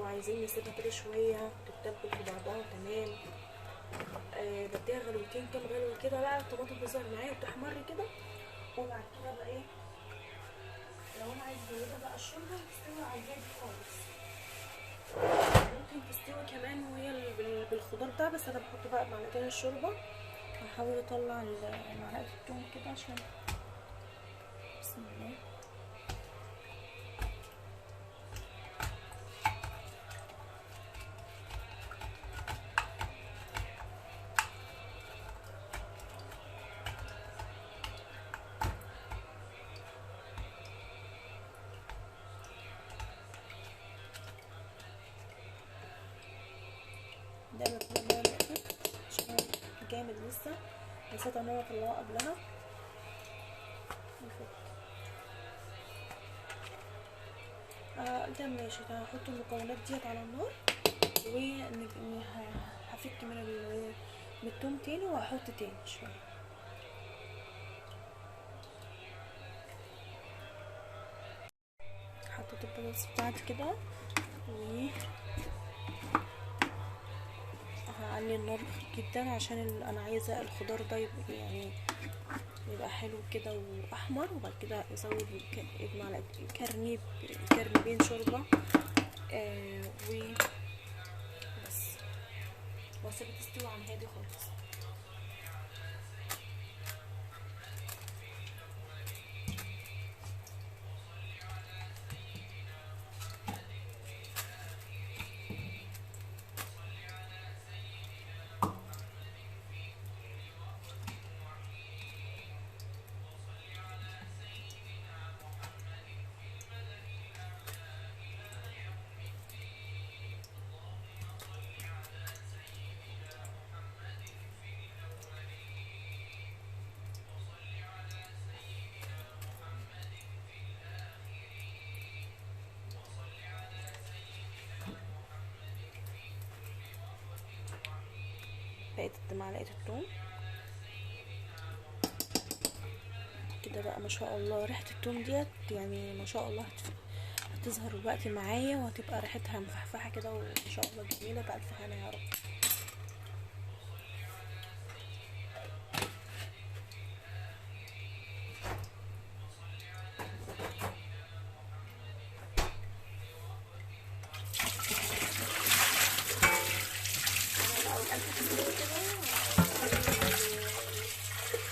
عايزين نسيبها كده شويه تتبل في بعضها تمام. بديها غلوتين كام غلوه كده بقى، الطماطم تظهر معايا وتحمر كده. وبعد كده بقى ايه، لو انا عايز ازودها بقى الشوربه تستوي على الهادي خالص. ممكن تستوي كمان وهي بالخضار ده، بس انا بحط بقى معلقتين الشوربه. هحاول اطلع معلقه التوم كده عشان بسم الله. ده كده الميه نقطت عشان جامد لسه، نسيت ان انا اطلعه قبلها. ده ماشي، هحط المكونات ديت على النار وهفك من التوم تاني وهحط تاني شويه. حطيت البطاطس بتاعتي كده و هعلي النار جدا عشان انا عايزه الخضار ده يبقى حلو كده واحمر. وبعد كده ازود معلقه كرنبين شوربه وبس، واسيبها تستوي على الهادي خالص. بقت معلقه الثوم كده بقى، ما شاء الله ريحه الثوم ديت يعني ما شاء الله هتظهر دلوقتي معايا، وهتبقى ريحتها مفحفحه كده وما شاء الله جميله. بألف هنا يا رب.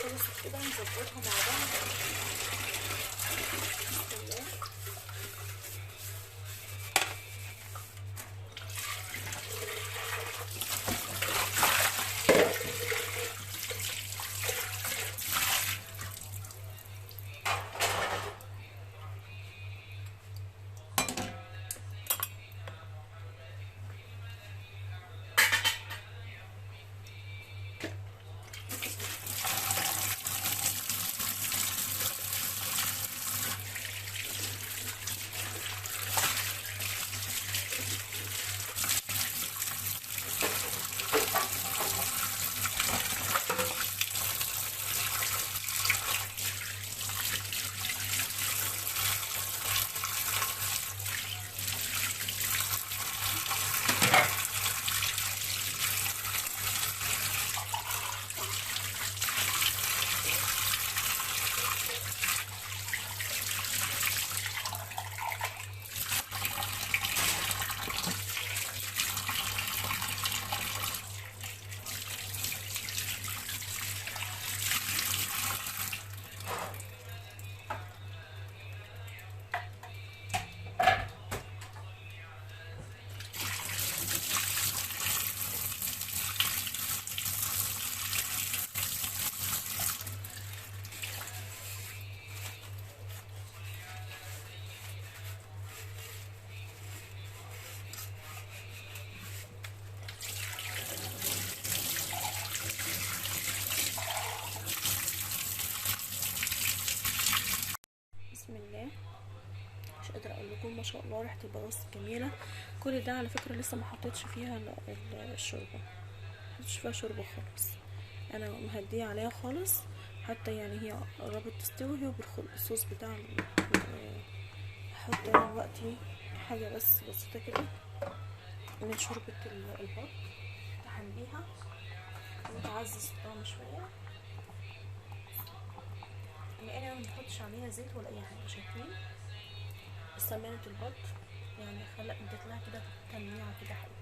خلصت كده نظبطها مع بعض. بسم الله. مش قادره اقول لكم ما شاء الله ريحه البطاطس جميله. كل ده على فكره لسه ما حطيتش فيها الشوربه، ما حطيتش فيها شوربه خالص. انا مهديه عليها خالص حتى يعني هي قربت تستوي بالصوص بتاع. هحط انا دلوقتي حاجه بس بسيطه كده من شوربة البط، تحليها وتعزز الطعم شوية. يعني انا مبنحطش عليها زيت ولا اي حاجة، شايفين سمنة البط يعني ادت لها كده تنويعة كده حلوة.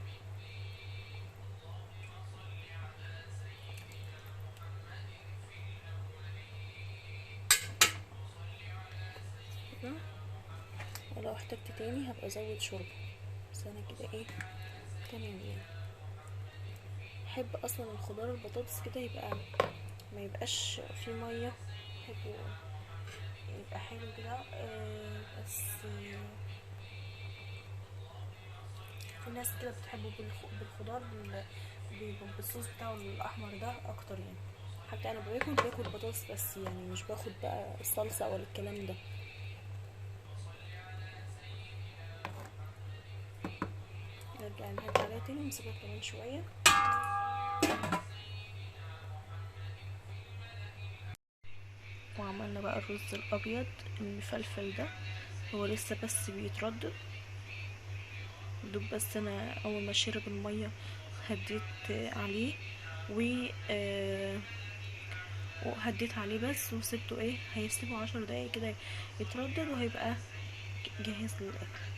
ولو احتجت تاني هبقى ازود شوربة، بس انا كده ايه تمام يعني. بحب اصلا الخضار البطاطس كده يبقى ما يبقاش فيه ميه، بحبه يبقى حلو كده. بس في ناس كده بتحبه بالخضار بالصوص بتاعه الاحمر ده اكتر يعني. حتى انا باكل بطاطس بس يعني مش باخد بقى الصلصه ولا الكلام ده. نرجع نهدي عليها تاني ونسيبها كمان شويه. وعملنا بقى الرز الابيض المفلفل ده، هو لسه بس بيتردد دوب. بس انا اول ما شرب الميه هديت عليه وهديت عليه بس وسبته هيسيبه 10 دقايق كده يتردد وهيبقى جاهز للاكل.